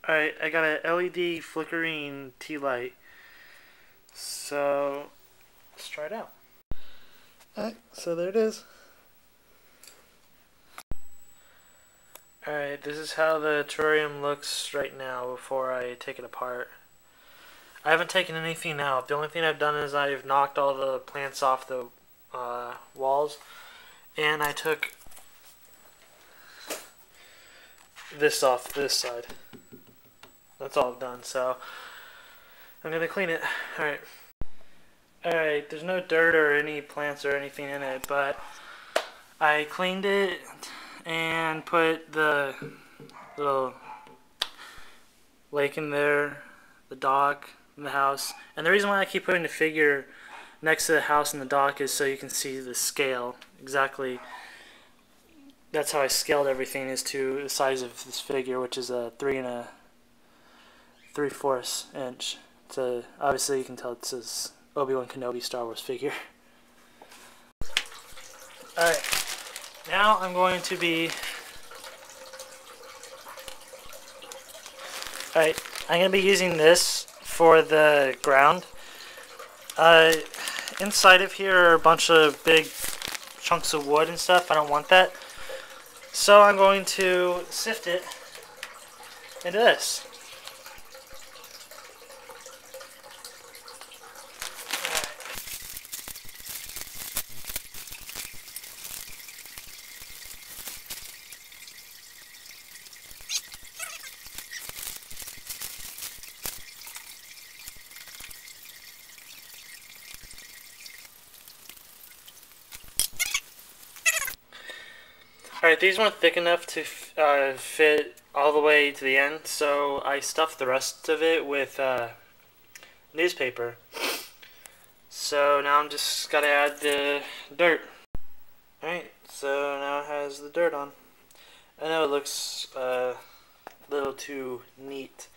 Alright, I got an LED flickering tea light. So, let's try it out. Alright, so there it is. Alright, this is how the terrarium looks right now before I take it apart. I haven't taken anything out. The only thing I've done is I've knocked all the plants off the walls, and I took this off this side. That's all I've done, so I'm gonna clean it. Alright, there's no dirt or any plants or anything in it, but I cleaned it and put the little lake in there, the dock, and the house. And the reason why I keep putting the figure next to the house and the dock is so you can see the scale exactly. That's how I scaled everything, is to the size of this figure, which is a 3 3/4 inch. So obviously you can tell it's this Obi-Wan Kenobi Star Wars figure. Alright, now I'm going to be... Alright, I'm going to be using this for the ground. Inside of here are a bunch of big chunks of wood and stuff. I don't want that. So I'm going to sift it into this. Alright, these weren't thick enough to fit all the way to the end, so I stuffed the rest of it with newspaper. So now I'm just gotta add the dirt. Alright, so now it has the dirt on. I know it looks a little too neat,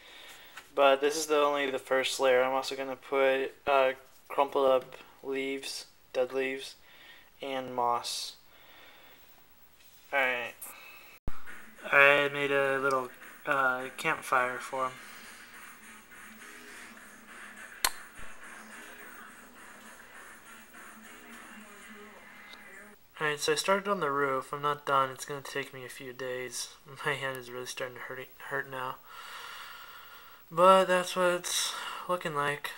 but this is only the first layer. I'm also gonna put crumpled up leaves, dead leaves, and moss. Alright. I made a little campfire for him. Alright, so I started on the roof. I'm not done. It's going to take me a few days. My hand is really starting to hurt now. But that's what it's looking like.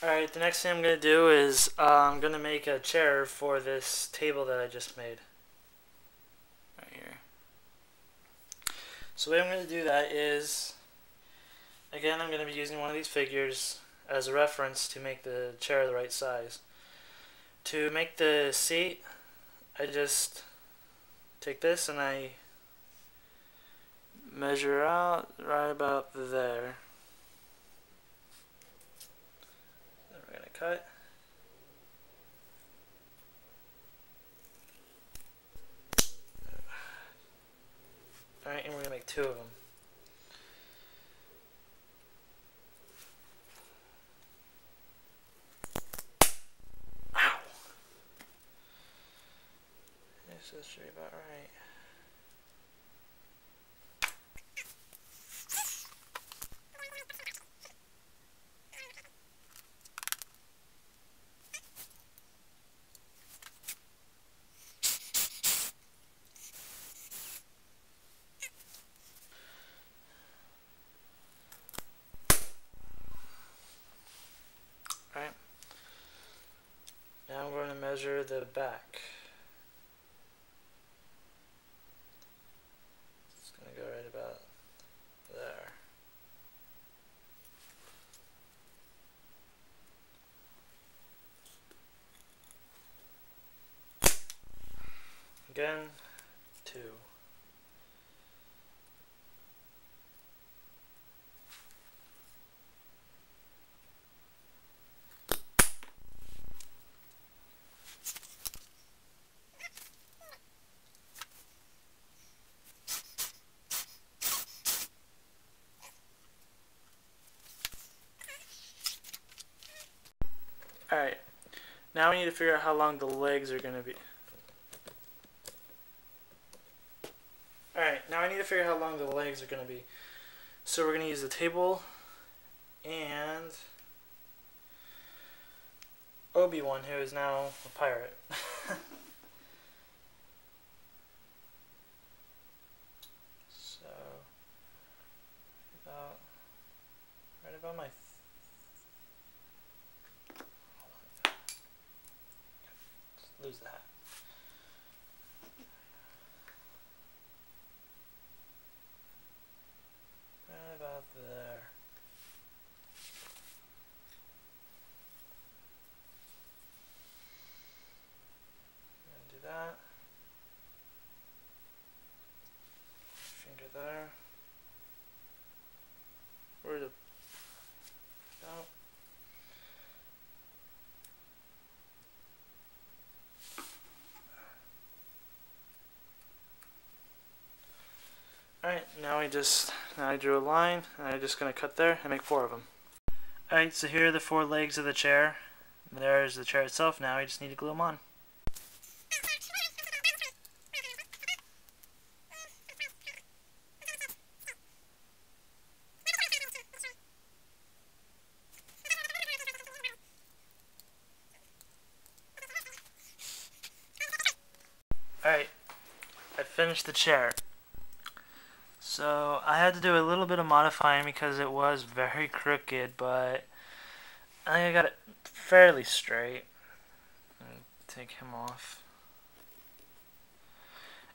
Alright, the next thing I'm going to do is I'm going to make a chair for this table that I just made. Right here. So the way I'm going to do that is, again, I'm going to be using one of these figures as a reference to make the chair the right size. To make the seat, I just take this and I measure out right about there. Cut. Alright, and we're gonna make 2 of them. Ow! This should be about right. Alright. Now I'm going to measure the back. It's going to go right about there. Again, 2. Alright, now we need to figure out how long the legs are going to be. Alright, now I I need to figure out how long the legs are going to be. So we're going to use the table and Obi-Wan, who is now a pirate. So, right about my... Hold on. Let's lose that. Right about there. And do that. Finger there. Where the... No. Alright, now I drew a line, and I'm just going to cut there and make 4 of them. Alright, so here are the 4 legs of the chair. There's the chair itself. Now we just need to glue them on. Alright, I finished the chair. So I had to do a little bit of modifying because it was very crooked, but I think I got it fairly straight. Take him off.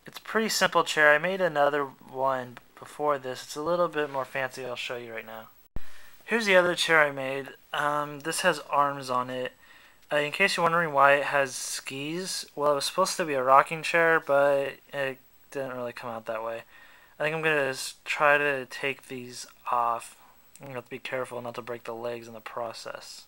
It's a pretty simple chair. I made another one before this. It's a little bit more fancy. I'll show you right now. Here's the other chair I made. This has arms on it. In case you're wondering why it has skis, well, it was supposed to be a rocking chair, but it didn't really come out that way. I think I'm going to try to take these off. I'm going to have to be careful not to break the legs in the process.